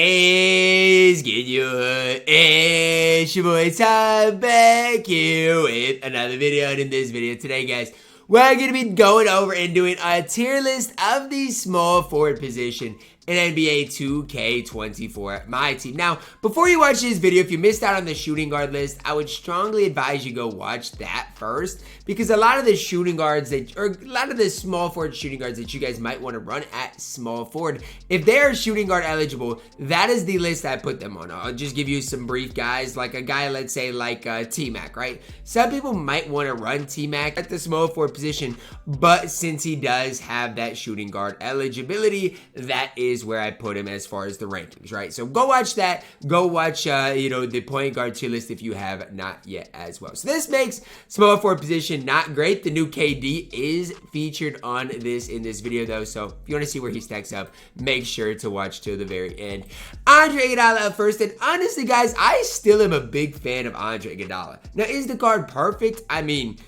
A's get you hood. It's your boy Tom back here with another video. And in this video today, guys, we're going to be going over and doing a tier list of the small forward position in NBA 2K24 MyTEAM. Now, before you watch this video, if you missed out on the shooting guard list, I would strongly advise you go watch that first, because a lot of the shooting guards a lot of the small forward shooting guards that you guys might want to run at small forward, if they are shooting guard eligible, that is the list I put them on. I'll just give you some brief guys, like a guy, let's say like T-Mac, right? Some people might want to run T-Mac at the small forward position, but since he does have that shooting guard eligibility, that is where I put him as far as the rankings, right? So go watch that. Go watch, the point guard tier list if you have not yet as well. So this makes small forward position not great. The new KD is featured on in this video though. So if you want to see where he stacks up, make sure to watch till the very end. Andre Iguodala up first, and honestly, guys, I still am a big fan of Andre Iguodala. Now, is the card perfect? I mean,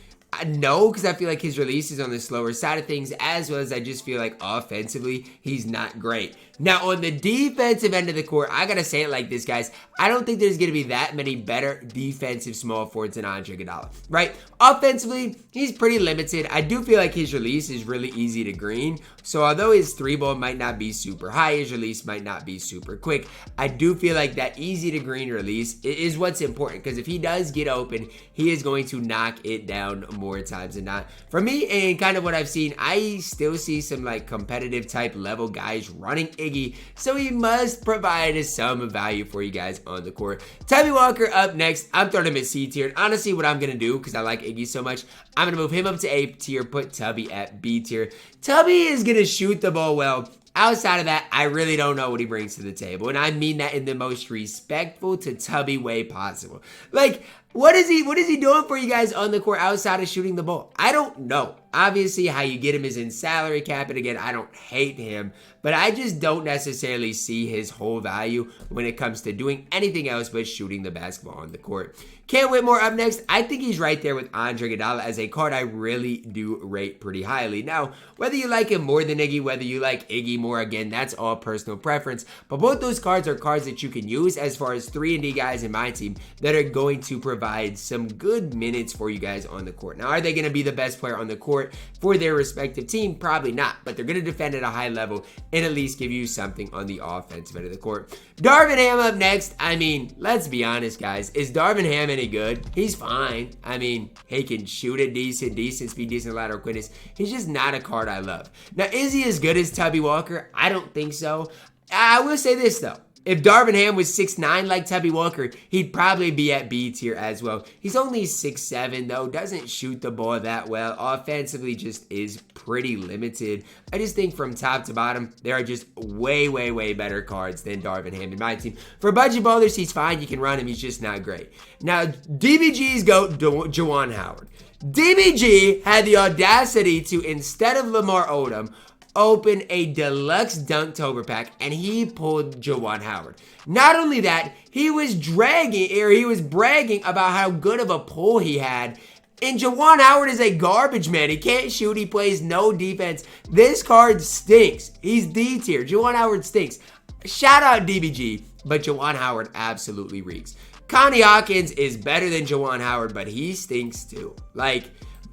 no, because I feel like his release is on the slower side of things, as well as I just feel like offensively, he's not great. Now, on the defensive end of the court, I gotta say it like this, guys. I don't think there's gonna be that many better defensive small forwards than Andre Iguodala, right? Offensively, he's pretty limited. I do feel like his release is really easy to green. So although his three ball might not be super high, his release might not be super quick, I do feel like that easy to green release is what's important, because if he does get open, he is going to knock it down more times than not. For me, and kind of what I've seen, I still see some like competitive type level guys running Iggy, so he must provide some value for you guys on the court. Tubby Walker up next. I'm throwing him at C tier, and honestly what I'm gonna do, because I like Iggy so much, I'm gonna move him up to A tier, put Tubby at B tier. Tubby is gonna shoot the ball well. Outside of that, I really don't know what he brings to the table, and I mean that in the most respectful to Tubby way possible. Like, what is he doing for you guys on the court outside of shooting the ball? I don't know. Obviously, how you get him is in salary cap, and again, I don't hate him, but I just don't necessarily see his whole value when it comes to doing anything else but shooting the basketball on the court. Whitmore up next. I think he's right there with Andre Iguodala as a card I really do rate pretty highly. Now, whether you like him more than Iggy, whether you like Iggy more, again, that's all personal preference, but both those cards are cards that you can use as far as 3-and-D guys in my team that are going to provide some good minutes for you guys on the court. Now, are they going to be the best player on the court for their respective team? Probably not, but they're going to defend at a high level and at least give you something on the offensive end of the court. Darvin Ham up next. I mean, let's be honest, guys. Is Darvin Ham any good? He's fine. I mean, he can shoot it decent speed, decent lateral quickness. He's just not a card I love. Now, is he as good as Tubby Walker? I don't think so. I will say this, though. If Darvin Ham was 6'9" like Tubby Walker, he'd probably be at B tier as well. He's only 6'7", though, doesn't shoot the ball that well. Offensively just is pretty limited. I just think from top to bottom, there are just way, way, way better cards than Darvin Ham in my team. For budget ballers, he's fine. You can run him. He's just not great. Now, DBG's GOAT, Juwan Howard. DBG had the audacity to, instead of Lamar Odom, open a deluxe Dunktober pack, and he pulled Juwan Howard. Not only that, he was bragging about how good of a pull he had. And Juwan Howard is a garbage man. He can't shoot. He plays no defense. This card stinks. He's D tier. Juwan Howard stinks. Shout out DBG, but Juwan Howard absolutely reeks. Connie Hawkins is better than Juwan Howard, but he stinks too. Like,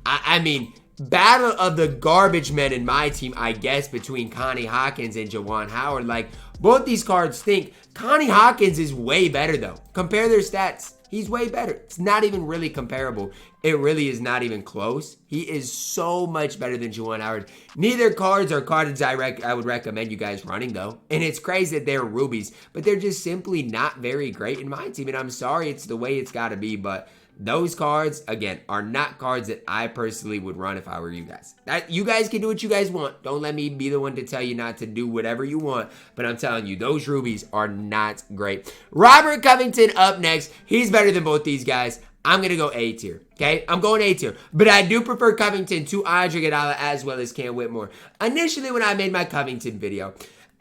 I mean, battle of the garbage men in my team, I guess, between Connie Hawkins and Juwan Howard. Like, both these cards stink. Connie Hawkins is way better, though. Compare their stats. He's way better. It's not even really comparable. It really is not even close. He is so much better than Juwan Howard. Neither cards are cards I would recommend you guys running, though. And it's crazy that they're rubies, but they're just simply not very great in my team. And I'm sorry, it's the way it's got to be, but those cards, again, are not cards that I personally would run if I were you guys. You guys can do what you guys want. Don't let me be the one to tell you not to do whatever you want. But I'm telling you, those rubies are not great. Robert Covington up next. He's better than both these guys. I'm going to go A tier, okay? I'm going A tier. But I do prefer Covington to Andre Iguodala as well as Whitmore. Initially, when I made my Covington video,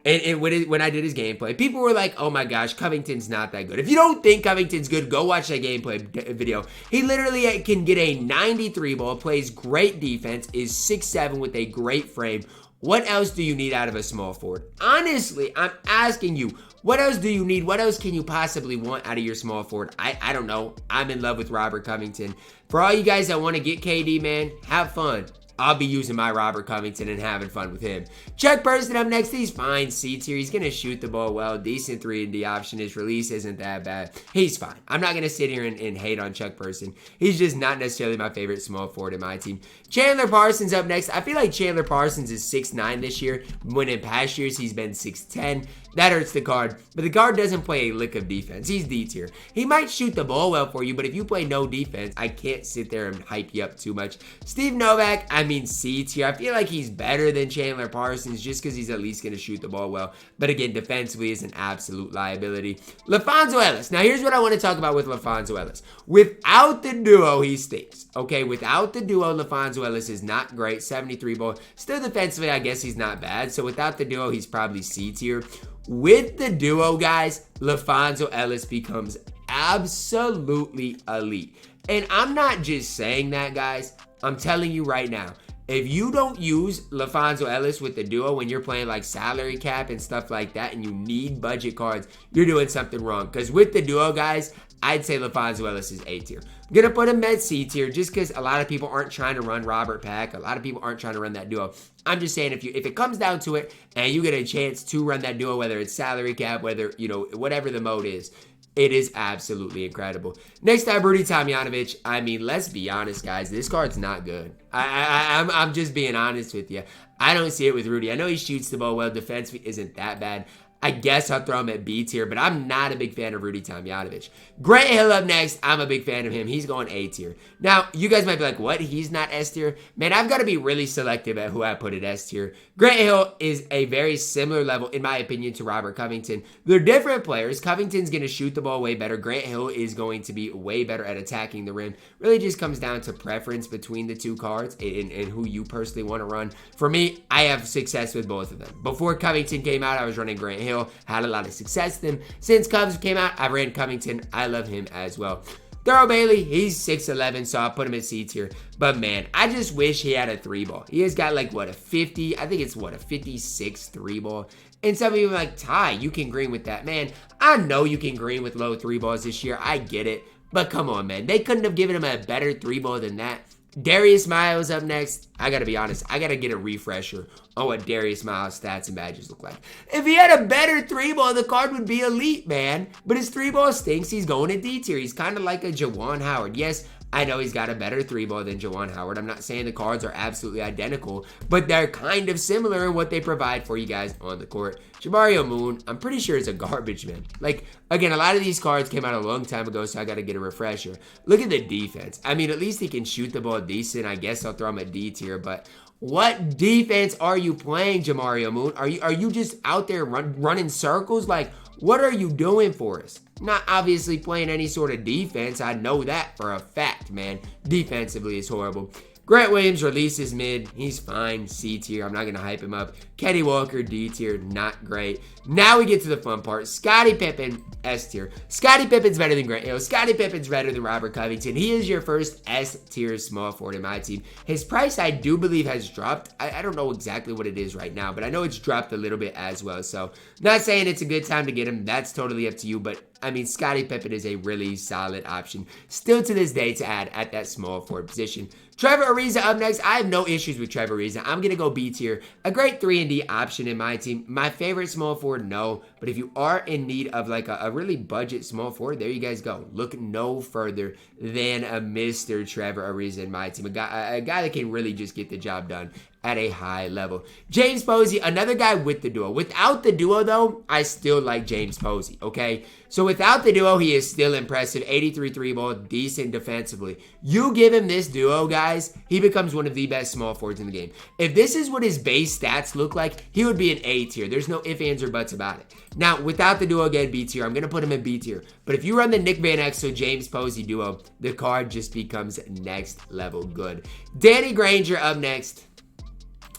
and when I did his gameplay, people were like, oh my gosh, Covington's not that good. If you don't think Covington's good, go watch that gameplay video. He literally can get a 93 ball, plays great defense, is 6'7" with a great frame, What else do you need out of a small forward? Honestly, I'm asking you, what else do you need? What else can you possibly want out of your small forward? I don't know. I'm in love with Robert Covington. For all you guys that want to get KD, man, have fun. I'll be using my Robert Covington and having fun with him. Chuck Person up next. He's fine. C tier. He's going to shoot the ball well. Decent 3-and-D option. His release isn't that bad. He's fine. I'm not going to sit here and hate on Chuck Person. He's just not necessarily my favorite small forward in my team. Chandler Parsons up next. I feel like Chandler Parsons is 6'9" this year, when in past years he's been 6'10". That hurts the card, but the guard doesn't play a lick of defense. He's D tier. He might shoot the ball well for you, but if you play no defense, I can't sit there and hype you up too much. Steve Novak, I mean C tier. I feel like he's better than Chandler Parsons just because he's at least going to shoot the ball well. But again, defensively is an absolute liability. Lonso Ellis. Now here's what I want to talk about with Lonso Ellis. Without the duo, he stinks. Okay, without the duo, Lonso Ellis is not great. 73 ball. Still defensively, I guess he's not bad. So without the duo, he's probably C tier. With the duo, guys, Lonso Ellis becomes absolutely elite. And I'm not just saying that, guys. I'm telling you right now, if you don't use Lonso Ellis with the duo when you're playing like salary cap and stuff like that and you need budget cards, you're doing something wrong. Because with the duo, guys, I'd say Lonso Ellis is A tier. I'm going to put him at C tier just because a lot of people aren't trying to run Robert Pack. A lot of people aren't trying to run that duo. I'm just saying if it comes down to it and you get a chance to run that duo, whether it's salary cap, whether, whatever the mode is, it is absolutely incredible. Next up, Rudy Tomjanovich. I mean, let's be honest, guys. This card's not good. I'm just being honest with you. I don't see it with Rudy. I know he shoots the ball well. Defense isn't that bad. I guess I'll throw him at B tier, but I'm not a big fan of Rudy Tomjanovich. Grant Hill up next. I'm a big fan of him. He's going A tier. Now, you guys might be like, what? He's not S tier? Man, I've got to be really selective at who I put at S tier. Grant Hill is a very similar level, in my opinion, to Robert Covington. They're different players. Covington's going to shoot the ball way better. Grant Hill is going to be way better at attacking the rim. Really just comes down to preference between the two cards and who you personally want to run. For me, I have success with both of them. Before Covington came out, I was running Grant Hill. Had a lot of success with him. Since Cubs came out, I ran Covington. I love him as well. Thurl Bailey, he's 6'11", so I'll put him in C tier. But man, I just wish he had a 3-ball. He has got like, what, a 50? I think it's, what, a 56 3-ball. And some of you are like, Ty, you can green with that. Man, I know you can green with low 3-balls this year. I get it. But come on, man. They couldn't have given him a better 3-ball than that. Darius Miles up next. I gotta be honest, I gotta get a refresher on what Darius Miles' stats and badges look like. If he had a better 3-ball, the card would be elite, man. But his 3-ball stinks. He's going to D tier. He's kind of like a Juwan Howard. Yes, I know he's got a better 3-ball than Juwan Howard. I'm not saying the cards are absolutely identical, but they're kind of similar in what they provide for you guys on the court. Jamario Moon, I'm pretty sure is a garbage man. Like, again, a lot of these cards came out a long time ago, so I got to get a refresher. Look at the defense. I mean, at least he can shoot the ball decent. I guess I'll throw him a D tier, but what defense are you playing, Jamario Moon? Are you just out there running circles? Like, what are you doing for us? Not obviously playing any sort of defense. I know that for a fact, man. Defensively is horrible. Grant Williams releases mid. He's fine. C tier. I'm not going to hype him up. Kenny Walker, D tier. Not great. Now we get to the fun part. Scotty Pippen, S tier. Scotty Pippen's better than Grant Hill. Scotty Pippen's better than Robert Covington. He is your first S tier small forward in my team. His price, I do believe, has dropped. I don't know exactly what it is right now, but I know it's dropped a little bit as well. So, not saying it's a good time to get him. That's totally up to you, but I mean, Scotty Pippen is a really solid option. Still to this day to add at that small forward position. Trevor Ariza up next. I have no issues with Trevor Ariza. I'm going to go B tier. A great 3-and-D option in my team. My favorite small forward, no. But if you are in need of like a really budget small forward, there you guys go. Look no further than a Mr. Trevor Ariza in my team. A guy that can really just get the job done at a high level. James Posey, another guy with the duo. Without the duo, though, I still like James Posey, okay? So without the duo, he is still impressive. 83 3-ball, decent defensively. You give him this duo, guys, he becomes one of the best small forwards in the game. If this is what his base stats look like, he would be an A tier. There's no ifs, ands, or buts about it. Now, without the duo, again, B tier. I'm going to put him in B tier. But if you run the Nick Van Exel, James Posey duo, the card just becomes next level good. Danny Granger up next.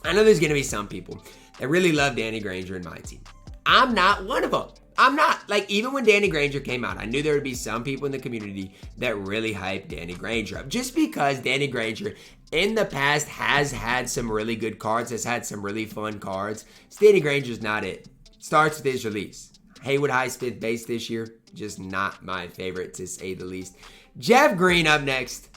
I know there's going to be some people that really love Danny Granger in my team. I'm not one of them. I'm not. Like, even when Danny Granger came out, I knew there would be some people in the community that really hyped Danny Granger up. Just because Danny Granger in the past has had some really good cards, has had some really fun cards. Danny Granger's not it. Starts with his release. Haywood Highsmith base this year, just not my favorite to say the least. Jeff Green up next.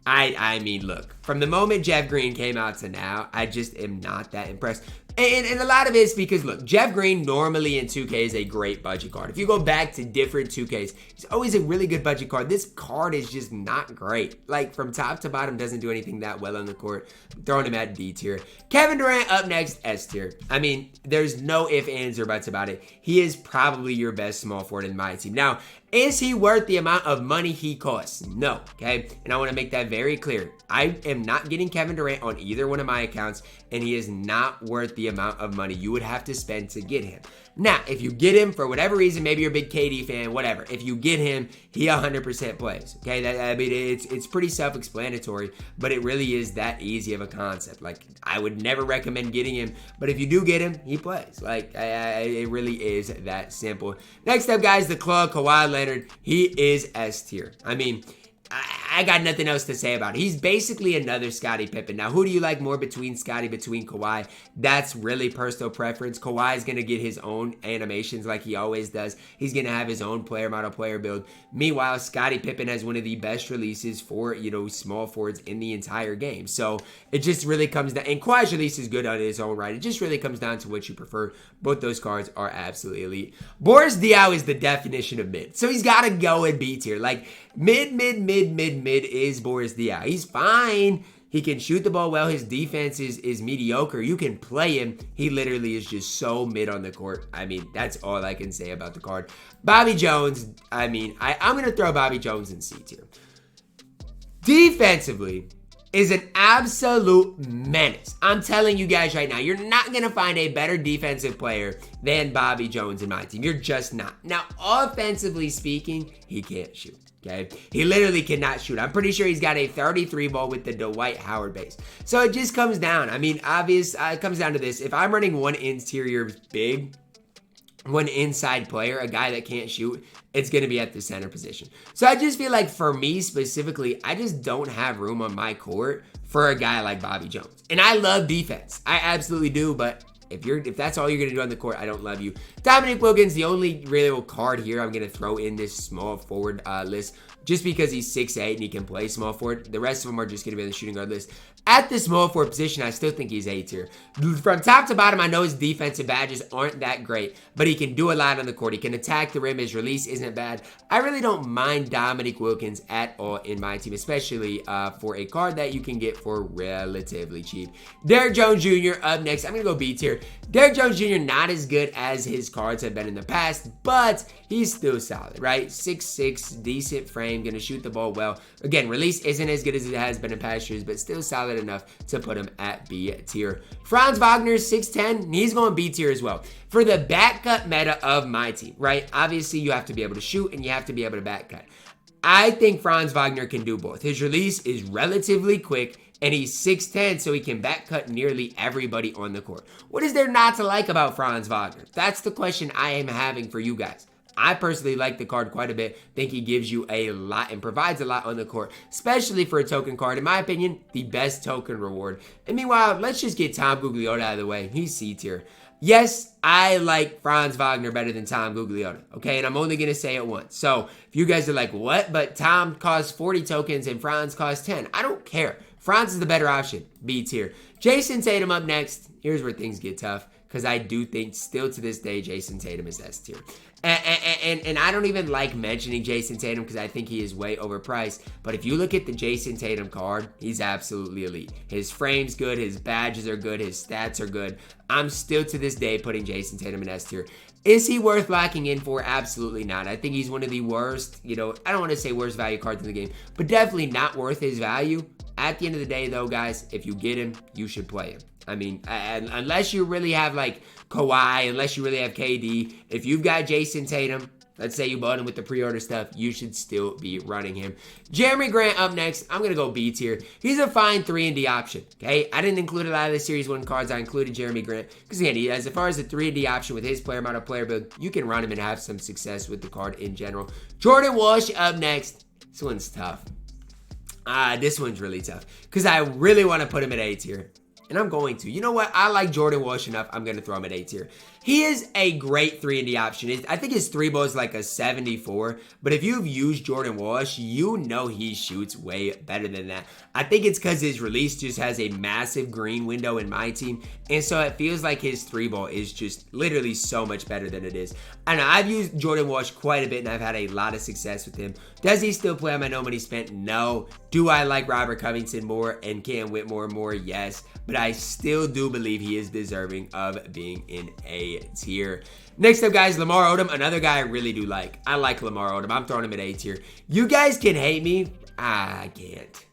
I mean, look, from the moment Jeff Green came out to now, I just am not that impressed. And a lot of it's because, look, Jeff Green normally in 2K is a great budget card. If you go back to different 2Ks, he's always a really good budget card. This card is just not great. Like, from top to bottom, doesn't do anything that well on the court. I'm throwing him at D tier. Kevin Durant up next, S tier. I mean, there's no ifs, ands, or buts about it. He is probably your best small forward in my team. Now, is he worth the amount of money he costs? No, okay? And I want to make that very clear. I am not getting Kevin Durant on either one of my accounts, and he is not worth the amount of money you would have to spend to get him. Now, if you get him for whatever reason, maybe you're a big KD fan, whatever. If you get him, he 100% plays. Okay, I mean, it's pretty self-explanatory, but it really is that easy of a concept. Like, I would never recommend getting him, but if you do get him, he plays. Like, it really is that simple. Next up, guys, the Club, Kawhi Leonard. He is S tier. I mean, I got nothing else to say about it. He's basically another Scotty Pippen. Now, who do you like more between Kawhi? That's really personal preference. Kawhi is going to get his own animations like he always does. He's going to have his own player model, player build. Meanwhile, Scotty Pippen has one of the best releases for, small forwards in the entire game. So it just really comes down, and Kawhi's release is good on his own right. It just really comes down to what you prefer. Both those cards are absolutely elite. Boris Diaw is the definition of mid. So he's got to go in B tier. Like, mid is Boris Diaw. He's fine. He can shoot the ball well. His defense is mediocre. You can play him. He literally is just so mid on the court. I mean, that's all I can say about the card. Bobby Jones, I mean, I'm going to throw Bobby Jones in C tier. Defensively is an absolute menace. I'm telling you guys right now, you're not going to find a better defensive player than Bobby Jones in my team. You're just not. Now, offensively speaking, he can't shoot. Okay, he literally cannot shoot. I'm pretty sure he's got a 33 ball with the Dwight Howard base. So it just comes down. I mean, it comes down to this. If I'm running one interior big, one inside player, a guy that can't shoot, it's going to be at the center position. So I just feel like for me specifically, I just don't have room on my court for a guy like Bobby Jones. And I love defense. I absolutely do, but if that's all you're going to do on the court, I don't love you. Dominique Wilkins, the only real card here I'm going to throw in this small forward list, just because he's 6'8" and he can play small forward. The rest of them are just going to be on the shooting guard list. At the small forward position, I still think he's A tier. From top to bottom, I know his defensive badges aren't that great, but he can do a lot on the court. He can attack the rim. His release isn't bad. I really don't mind Dominique Wilkins at all in my team, especially for a card that you can get for relatively cheap. Derrick Jones Jr. up next. I'm going to go B tier. Derrick Jones Jr. not as good as his cards have been in the past, but he's still solid, right? 6'6", decent frame, going to shoot the ball well. Again, release isn't as good as it has been in past years, but still solid enough to put him at B tier. Franz Wagner, 6'10", he's going B tier as well. For the back cut meta of my team, right? Obviously, you have to be able to shoot and you have to be able to back cut. I think Franz Wagner can do both. His release is relatively quick, and he's 6'10", so he can back cut nearly everybody on the court. What is there not to like about Franz Wagner? That's the question I am having for you guys. I personally like the card quite a bit. Think he gives you a lot and provides a lot on the court, especially for a token card. In my opinion, the best token reward. And meanwhile, let's just get Tom Gugliotta out of the way. He's C tier. Yes, I like Franz Wagner better than Tom Gugliotta, okay? And I'm only going to say it once. So if you guys are like, what? But Tom costs 40 tokens and Franz costs 10. I don't care. Franz is the better option. B tier. Jason Tatum up next. Here's where things get tough, because I do think still to this day, Jason Tatum is S tier. And I don't even like mentioning Jason Tatum because I think he is way overpriced. But if you look at the Jason Tatum card, he's absolutely elite. His frame's good. His badges are good. His stats are good. I'm still to this day putting Jason Tatum in S tier. Is he worth locking in for? Absolutely not. I think he's one of the worst, I don't want to say worst value cards in the game, but definitely not worth his value. At the end of the day, though, guys, if you get him, you should play him. I mean, unless you really have, like, Kawhi, unless you really have KD, if you've got Jason Tatum, let's say you bought him with the pre-order stuff, you should still be running him. Jeremy Grant up next. I'm going to go B tier. He's a fine 3-and-D option, okay? I didn't include a lot of the Series 1 cards. I included Jeremy Grant because, again, as far as the 3-and-D option with his player model, player build, you can run him and have some success with the card in general. Jordan Walsh up next. This one's tough. This one's really tough because I really want to put him at A tier. And I'm going to. You know what? I like Jordan Walsh enough. I'm going to throw him at A tier. He is a great 3-and-D option. I think his 3 ball is like a 74. But if you've used Jordan Walsh, you know he shoots way better than that. I think it's because his release just has a massive green window in my team. And so it feels like his 3 ball is just literally so much better than it is. And I've used Jordan Walsh quite a bit and I've had a lot of success with him. Does he still play on my no money spent? No. Do I like Robert Covington more and Cam Whitmore more? Yes. But I still do believe he is deserving of being in A tier. Next up, guys, Lamar Odom, another guy I really do like. I like Lamar Odom. I'm throwing him at A tier. You guys can hate me. I can't.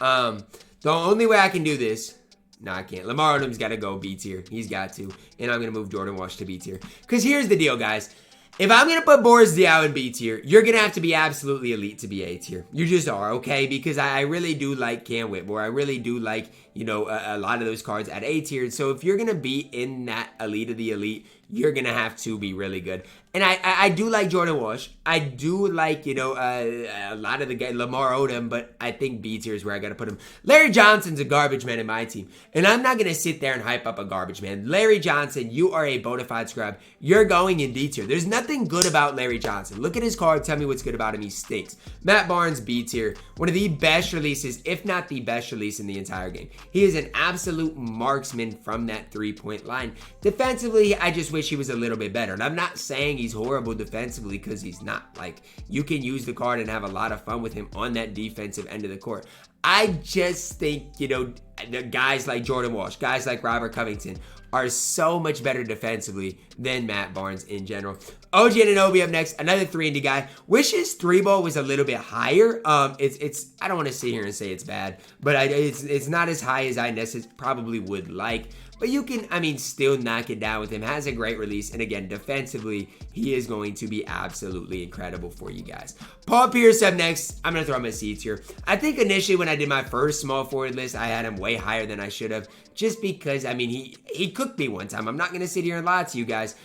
The only way I can do this, no, I can't. Lamar Odom's got to go B tier. He's got to. And I'm going to move Jordan Walsh to B tier. Because here's the deal, guys. If I'm going to put Boris Diaw in B tier, you're going to have to be absolutely elite to be A tier. You just are, okay? Because I really do like Cam Whitmore. I really do like, you know, a lot of those cards at A tier. So if you're going to be in that elite of the elite, you're going to have to be really good. And I do like Jordan Walsh. I do like, you know, a lot of the guys, Lamar Odom, but I think B tier is where I got to put him. Larry Johnson's a garbage man in my team. And I'm not going to sit there and hype up a garbage man. Larry Johnson, you are a bona fide scrub. You're going in D tier. There's nothing good about Larry Johnson. Look at his card. Tell me what's good about him. He stinks. Matt Barnes, B tier. One of the best releases, if not the best release in the entire game. He is an absolute marksman from that 3-point line. Defensively, I just wish he was a little bit better. And I'm not saying he's horrible defensively because he's not. Like, you can use the card and have a lot of fun with him on that defensive end of the court. I just think, you know, the guys like Jordan Walsh, guys like Robert Covington are so much better defensively than Matt Barnes in general. OG Anunoby up next, another 3-and-D guy. Wish his 3 ball was a little bit higher. It's I don't want to sit here and say it's bad, but it's not as high as I necessarily probably would like. But you can, I mean, still knock it down with him. Has a great release. And again, defensively, he is going to be absolutely incredible for you guys. Paul Pierce up next. I'm going to throw him a C tier. I think initially when I did my first small forward list, I had him way higher than I should have. Just because, I mean, he cooked me one time. I'm not going to sit here and lie to you guys.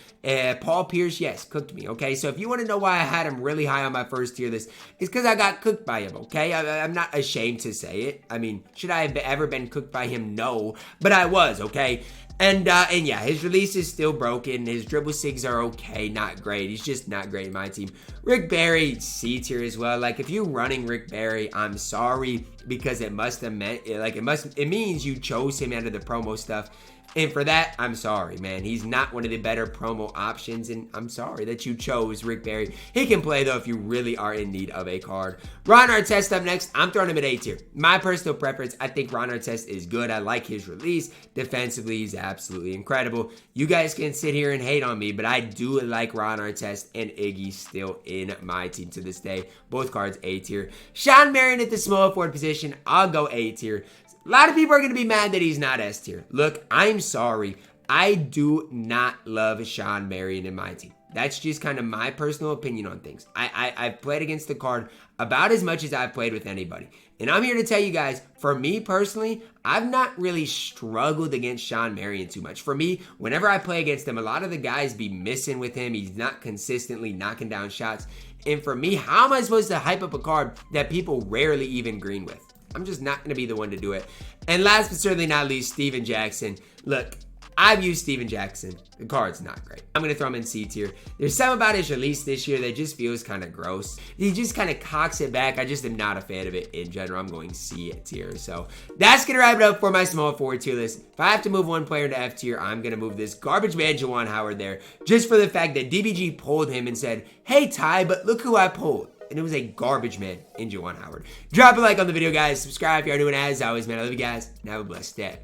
Paul Pierce, yes, cooked me, okay? So if you want to know why I had him really high on my first tier list, it's because I got cooked by him, okay? I'm not ashamed to say it. I mean, should I have ever been cooked by him? No. But I was, okay? And yeah, his release is still broken. His dribble sigs are okay, not great. He's just not great in my team. Rick Barry, C tier as well. Like, if you're running Rick Barry, I'm sorry, because it must have meant, like, it means you chose him out of the promo stuff. And for that, I'm sorry, man. He's not one of the better promo options, and I'm sorry that you chose Rick Barry. He can play, though, if you really are in need of a card. Ron Artest up next. I'm throwing him at A tier. My personal preference, I think Ron Artest is good. I like his release. Defensively, he's absolutely incredible. You guys can sit here and hate on me, but I do like Ron Artest and Iggy still in my team to this day. Both cards A tier. Sean Marion at the small forward position. I'll go A tier. A lot of people are going to be mad that he's not S tier. Look, I'm sorry. I do not love Sean Marion in my team. That's just kind of my personal opinion on things. I've played against the card about as much as I've played with anybody. And I'm here to tell you guys, for me personally, I've not really struggled against Sean Marion too much. For me, whenever I play against him, a lot of the guys be missing with him. He's not consistently knocking down shots. And for me, how am I supposed to hype up a card that people rarely even green with? I'm just not going to be the one to do it. And last but certainly not least, Steven Jackson. Look, I've used Steven Jackson. The card's not great. I'm going to throw him in C tier. There's something about his release this year that just feels kind of gross. He just kind of cocks it back. I just am not a fan of it in general. I'm going C tier. So that's going to wrap it up for my small forward tier list. If I have to move one player to F tier, I'm going to move this garbage man Juwan Howard there. Just for the fact that DBG pulled him and said, hey, Ty, but look who I pulled. And it was a garbage man in Juwan Howard. Drop a like on the video, guys. Subscribe if you are new, and as always, man, I love you guys, and have a blessed day.